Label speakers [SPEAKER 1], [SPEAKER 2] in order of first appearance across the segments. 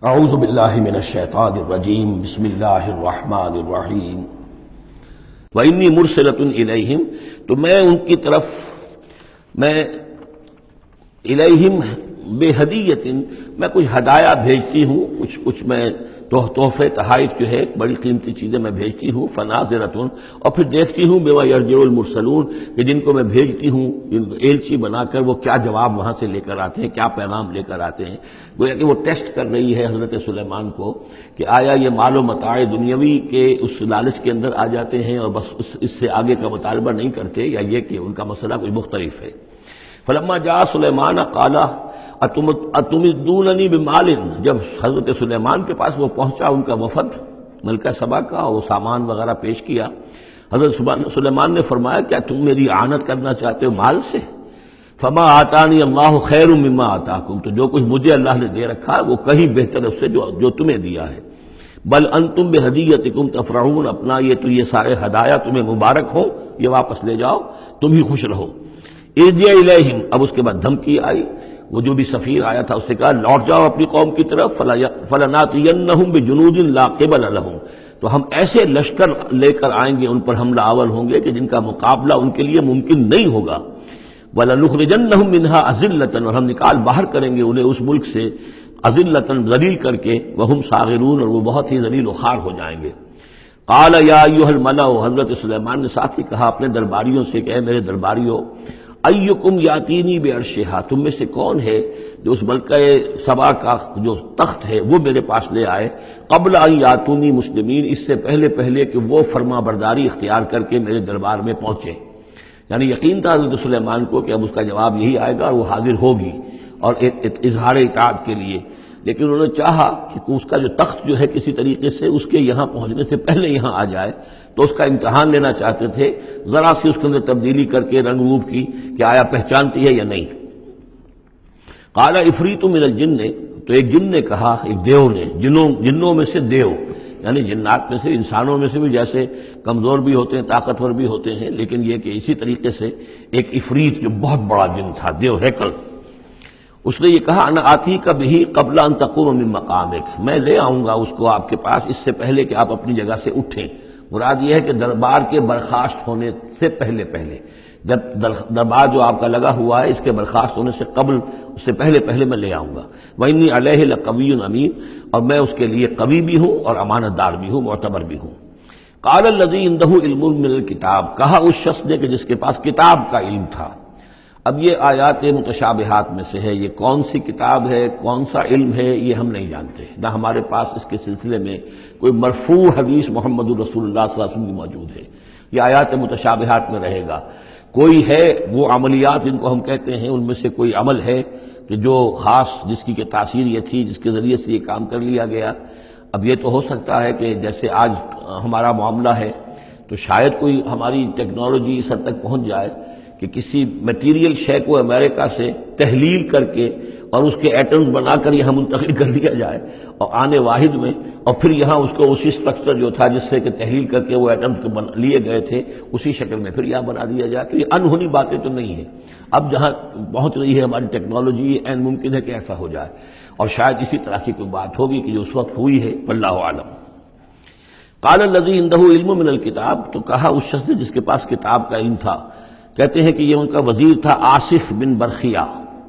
[SPEAKER 1] اعوذ باللہ من الشیطان الرجیم بسم اللہ الرحمن الرحیم وانی مرسلۃ الیہم، تو میں ان کی طرف میں الیہم بہدیۃ، میں کچھ ہدایہ بھیجتی ہوں، کچھ میں تحفے تحائف جو ہے بڑی قیمتی چیزیں میں بھیجتی ہوں، فناظرۃ، اور پھر دیکھتی ہوں بما یرجع المرسلون، کہ جن کو میں بھیجتی ہوں جن کو ایلچی بنا کر وہ کیا جواب وہاں سے لے کر آتے ہیں، کیا پیغام لے کر آتے ہیں۔ گویا کہ وہ ٹیسٹ کر رہی ہے حضرت سلیمان کو کہ آیا یہ مال و متاع دنیاوی کے اس لالچ کے اندر آ جاتے ہیں اور بس اس سے آگے کا مطالبہ نہیں کرتے، یا یہ کہ ان کا مسئلہ کچھ مختلف ہے۔ فلما جاء سلیمان قال اتمدوننی بمال، جب حضرت سلیمان کے پاس وہ پہنچا ان کا وفد ملکہ سبا کا، وہ سامان وغیرہ پیش کیا، حضرت سلیمان نے فرمایا کیا تم میری اعانت کرنا چاہتے ہو مال سے؟ فما آتانی اللہ خیر مما آتاکم، تو جو کچھ مجھے اللہ نے دے رکھا وہ کہیں بہتر ہے اس سے جو تمہیں دیا ہے۔ بل انتم بہدیتکم تفرحون، اپنا یہ سارے ہدایہ تمہیں مبارک ہوں، یہ واپس لے جاؤ، تم ہی خوش رہو۔ ارجع الیہم، اب اس کے بعد دھمکی آئی، وہ جو بھی سفیر آیا تھا اس سے کہا لوٹ جاؤ اپنی قوم کی طرف، فلناتینہم بجنود لا قبل لہم، تو ہم ایسے لشکر لے کر آئیں گے ان پر حملہ آور ہوں گے کہ جن کا مقابلہ ان کے لیے ممکن نہیں ہوگا۔ وَلَنُخْرِجَنَّهُم مِّنْهَا أَذِلَّةً، اور ہم نکال باہر کریں گے انہیں اس ملک سے أَذِلَّةً، ذلیل کر کے، وَهُمْ صَاغِرُونَ، اور وہ بہت ہی ذلیل و خوار ہو جائیں گے۔ قَالَ يَا أَيُّهَا الْمَلَأُ، حضرت سلیمان نے ساتھ ہی کہا اپنے درباریوں سے کہ اے میرے درباریوں، ایکم یاتینی بعرشہا، تم میں سے کون ہے جو اس ملکہ سبا کا جو تخت ہے وہ میرے پاس لے آئے، قبل ان یاتونی مسلمین، اس سے پہلے کہ وہ فرما برداری اختیار کر کے میرے دربار میں پہنچے۔ یعنی یقین تھا حضرت سلیمان کو کہ اب اس کا جواب یہی آئے گا اور وہ حاضر ہوگی اور اظہار اطاعت کے لیے، لیکن انہوں نے چاہا کہ اس کا جو تخت جو ہے کسی طریقے سے اس کے یہاں پہنچنے سے پہلے یہاں آ جائے، تو اس کا امتحان لینا چاہتے تھے، ذرا سی اس کے اندر تبدیلی کر کے رنگ روپ کی کہ آیا پہچانتی ہے یا نہیں۔ قال عفریت من الجن، تو ایک جن نے کہا، ایک دیو نے، جنوں میں سے دیو، یعنی جنات میں سے، انسانوں میں سے بھی جیسے کمزور بھی ہوتے ہیں طاقتور بھی ہوتے ہیں، لیکن یہ کہ اسی طریقے سے ایک عفریت جو بہت بڑا جن تھا، دیو ہیکل، اس نے یہ کہا انا آتی کا بھی قبل ان تقوم من مقامک، میں لے آؤں گا اس کو آپ کے پاس اس سے پہلے کہ آپ اپنی جگہ سے اٹھیں۔ مراد یہ ہے کہ دربار کے برخاست ہونے سے پہلے جب دربار جو آپ کا لگا ہوا ہے اس کے برخاست ہونے سے قبل، اس سے پہلے میں لے آؤں گا۔ وَإِنِّي عَلَيْهِ لَقَوِيٌّ أَمِينٌ، اور میں اس کے لیے قوی بھی ہوں اور امانت دار بھی ہوں، معتبر بھی ہوں۔ قَالَ الَّذِي عِندَهُ عِلْمٌ مِّنَ الْكِتَابِ، کہا اس شخص نے کہ جس کے پاس کتاب کا علم تھا۔ اب یہ آیات متشابہات میں سے ہے، یہ کون سی کتاب ہے، کون سا علم ہے، یہ ہم نہیں جانتے، نہ ہمارے پاس اس کے سلسلے میں کوئی مرفوع حدیث محمد رسول اللہ صلی اللہ علیہ وسلم کی موجود ہے۔ یہ آیات متشابہات میں رہے گا۔ کوئی ہے وہ عملیات جن کو ہم کہتے ہیں، ان میں سے کوئی عمل ہے کہ جو خاص جس کی کہ تاثیر یہ تھی، جس کے ذریعے سے یہ کام کر لیا گیا۔ اب یہ تو ہو سکتا ہے کہ جیسے آج ہمارا معاملہ ہے تو شاید کوئی ہماری ٹیکنالوجی اس حد تک پہنچ جائے کہ کسی میٹیریل شے کو امریکہ سے تحلیل کر کے اور اس کے ایٹمز بنا کر یہاں منتقل کر دیا جائے، اور آنے واحد میں، اور پھر یہاں اس کو اسی سٹرکچر جو تھا جس سے کہ تحلیل کر کے وہ ایٹمز لیے گئے تھے اسی شکل میں پھر یہاں بنا دیا جائے۔ تو یہ انہونی باتیں تو نہیں ہیں، اب جہاں پہنچ رہی ہے ہماری ٹیکنالوجی، یہ عین ممکن ہے کہ ایسا ہو جائے، اور شاید اسی طرح کی کوئی بات ہوگی کہ جو اس وقت ہوئی ہے، واللہ اعلم۔ قال الذی عنده علم من الکتاب، تو کہا اس شخص نے جس کے پاس کتاب کا علم تھا، کہتے ہیں کہ یہ ان کا وزیر تھا آصف بن برخیہ،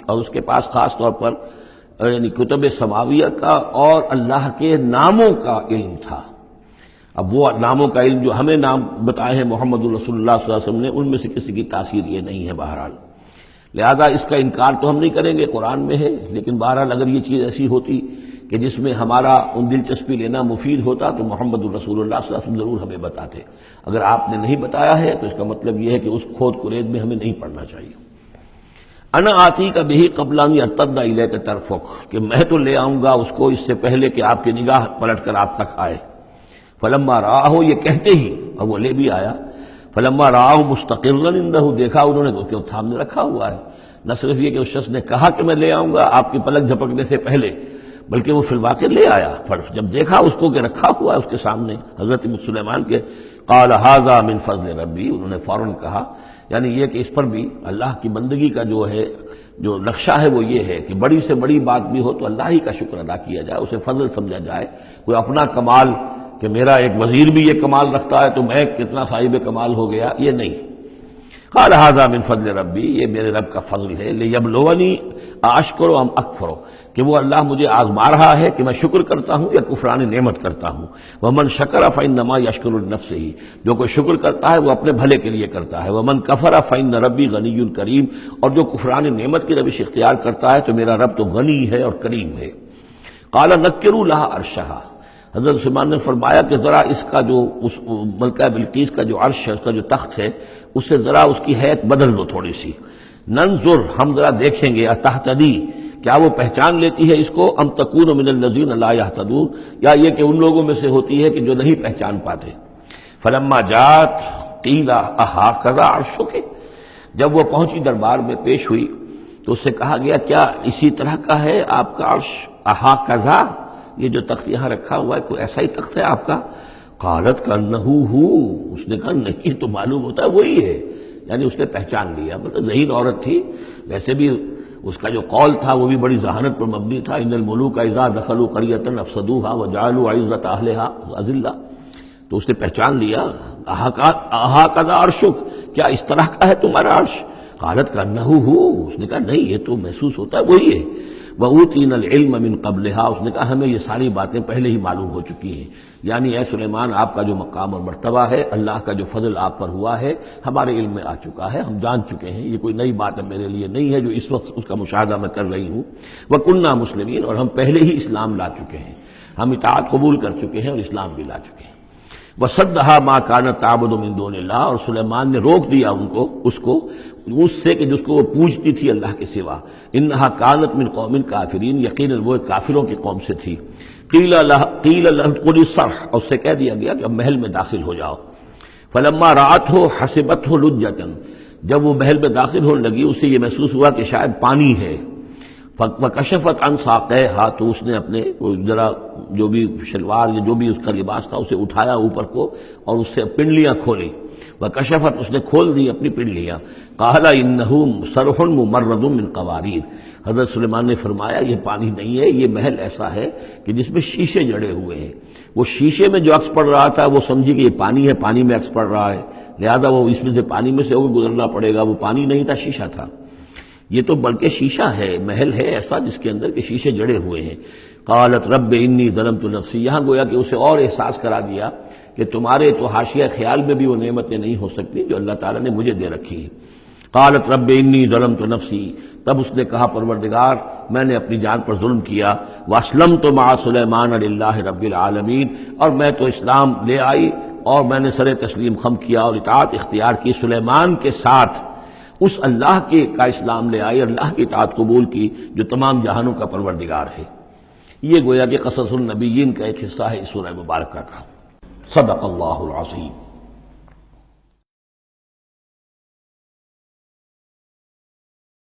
[SPEAKER 1] اور اس کے پاس خاص طور پر یعنی کتب سماویہ کا اور اللہ کے ناموں کا علم تھا۔ اب وہ ناموں کا علم جو ہمیں نام بتائے ہیں محمد رسول اللہ صلی اللہ علیہ وسلم نے، ان میں سے کسی کی تاثیر یہ نہیں ہے بہرحال، لہذا اس کا انکار تو ہم نہیں کریں گے، قرآن میں ہے، لیکن بہرحال اگر یہ چیز ایسی ہوتی کہ جس میں ہمارا ان دلچسپی لینا مفید ہوتا تو محمد رسول اللہ صلی اللہ علیہ وسلم ضرور ہمیں بتاتے۔ اگر آپ نے نہیں بتایا ہے تو اس کا مطلب یہ ہے کہ اس کھود کرید میں ہمیں نہیں پڑھنا چاہیے۔ انا آتی کا بھی قبل ان یرتد الیک طرفک، کہ میں تو لے آؤں گا اس کو اس سے پہلے کہ آپ کی نگاہ پلٹ کر آپ تک آئے۔ فلما رآہ، یہ کہتے ہی، اور وہ لے بھی آیا، فلما رآہ مستقرا عنده، دیکھا انہوں نے اس کے سامنے رکھا ہوا ہے۔ نہ صرف یہ کہ اس شخص نے کہا کہ میں لے آؤں گا آپ کی پلک جھپکنے سے پہلے، بلکہ وہ فی الواقع لے آیا۔ جب دیکھا اس کو کہ رکھا ہوا ہے اس کے سامنے حضرت سلیمان کے، قال ھذا من فضل ربی، انہوں نے فوراً کہا، یعنی یہ کہ اس پر بھی اللہ کی بندگی کا جو ہے جو نقشہ ہے وہ یہ ہے کہ بڑی سے بڑی بات بھی ہو تو اللہ ہی کا شکر ادا کیا جائے، اسے فضل سمجھا جائے۔ کوئی اپنا کمال کہ میرا ایک وزیر بھی یہ کمال رکھتا ہے تو میں کتنا صاحب کمال ہو گیا، یہ نہیں۔ قال ھذا من فضل ربی، یہ میرے رب کا فضل ہے، لیبلونی اشکر ام اکفر، کہ وہ اللہ مجھے آزما رہا ہے کہ میں شکر کرتا ہوں یا کفران نعمت کرتا ہوں۔ ومن شکر فانما یشکر لنفسہ، جو کوئی شکر کرتا ہے وہ اپنے بھلے کے لیے کرتا ہے۔ ومن کفر فان ربی غنی کریم، اور جو کفران نعمت کی روش اختیار کرتا ہے تو میرا رب تو غنی ہے اور کریم ہے۔ قال نکروا لها عرشها، حضرت سلیمان نے فرمایا کہ ذرا اس کا جو اس ملکہ بلقیس کا جو عرش ہے، اس کا جو تخت ہے، اسے ذرا اس کی حیت بدل دو تھوڑی سی۔ ننظر، ہم ذرا دیکھیں گے، اتہتدی، کیا وہ پہچان لیتی ہے اس کو، ام تکون من الذین لا یہتدون، یا یہ کہ ان لوگوں میں سے ہوتی ہے کہ جو نہیں پہچان پاتے۔ فلما جات قیل اہٰذا عرشک، جب وہ پہنچی دربار میں پیش ہوئی تو اس سے کہا گیا کیا اسی طرح کا ہے آپ کا عرش، اہٰذا، یہ جو تخت یہاں رکھا ہوا ہے کوئی ایسا ہی تخت ہے آپ کا؟ قالت کانہ ہو، اس نے کہا نہیں، تو معلوم ہوتا ہے وہی ہے، یعنی اس نے پہچان لیا۔ مطلب ذہین عورت تھی، ویسے بھی اس کا جو قول تھا وہ بھی بڑی ذہانت پر مبنی تھا، ان الملوک اذا دخلوا قریۃ افسدوها وجعلوا عزۃ اہلها اذلہ، تو اس نے پہچان لیا۔ اہٰذا عرشک، کیا اس طرح کا ہے تمہارا عرش؟ قالت کانہ ہو، اس نے کہا نہیں، یہ تو محسوس ہوتا ہے وہی ہے۔ وَأُوتِينَا الْعِلْمَ مِنْ قَبْلِهَا، اس نے کہا ہمیں یہ ساری باتیں پہلے ہی معلوم ہو چکی ہیں، یعنی اے سلیمان آپ کا جو مقام اور مرتبہ ہے، اللہ کا جو فضل آپ پر ہوا ہے، ہمارے علم میں آ چکا ہے، ہم جان چکے ہیں، یہ کوئی نئی بات میرے لیے نہیں ہے جو اس وقت اس کا مشاہدہ میں کر رہی ہوں۔ وَكُنَّا مُسْلِمِينَ، اور ہم پہلے ہی اسلام لا چکے ہیں، ہم اطاعت قبول کر چکے ہیں اور اسلام بھی لا چکے ہیں۔ وَصَدَّهَا مَا كَانَتْ تَعْبُدُ مِن دُونِ اللَّهِ، اور سلیمان نے روک دیا اس کو اس سے کہ جس کو وہ پوجتی تھی اللہ کے سوا۔ انہا کانت من قوم کافرین، یقیناً وہ کافروں کی قوم سے تھی۔ قیل لها ادخلی الصرح، اور اس سے کہہ دیا گیا کہ اب محل میں داخل ہو جاؤ۔ فلما رأته حسبته لجة، جب وہ محل میں داخل ہونے لگی اسے یہ محسوس ہوا کہ شاید پانی ہے۔ وکشفت عن ساقیہا، تو اس نے اپنے ذرا جو بھی شلوار یا جو بھی اس کا لباس تھا اسے اٹھایا اوپر کو اور اس سے پنڈلیاں کھولی۔ وکشفت، اس نے کھول دی اپنی پنڈلیاں۔ قال انہ صرح ممرد من قواریر، حضرت سلیمان نے فرمایا یہ پانی نہیں ہے، یہ محل ایسا ہے کہ جس میں شیشے جڑے ہوئے ہیں۔ وہ شیشے میں جو عکس پڑ رہا تھا وہ سمجھی کہ یہ پانی ہے، پانی میں عکس پڑ رہا ہے، لہذا وہ اس میں سے پانی میں سے گزرنا پڑے گا، وہ پانی نہیں تھا، شیشہ تھا۔ یہ تو بلکہ شیشہ ہے، محل ہے ایسا جس کے اندر کے شیشے جڑے ہوئے ہیں۔ قالت رب انی ظلمت نفسی، یہاں گویا کہ اسے اور احساس کرا دیا کہ تمہارے تو حاشیہ خیال میں بھی وہ نعمتیں نہیں ہو سکتی جو اللہ تعالیٰ نے مجھے دے رکھی ہیں۔ قالت رب انی ظلمت نفسی، تب اس نے کہا پروردگار میں نے اپنی جان پر ظلم کیا۔ واسلمت مع سلیمان للہ رب العالمین، اور میں تو اسلام لے آئی اور میں نے سر تسلیم خم کیا اور اطاعت اختیار کی سلیمان کے ساتھ، اس اللہ کا اسلام لے آئی، اللہ کی اطاعت قبول کی جو تمام جہانوں کا پروردگار ہے۔ یہ گویا کہ قصص النبیین کا ایک حصہ ہے اس سورہ مبارکہ کا۔ صدق اللہ العظیم۔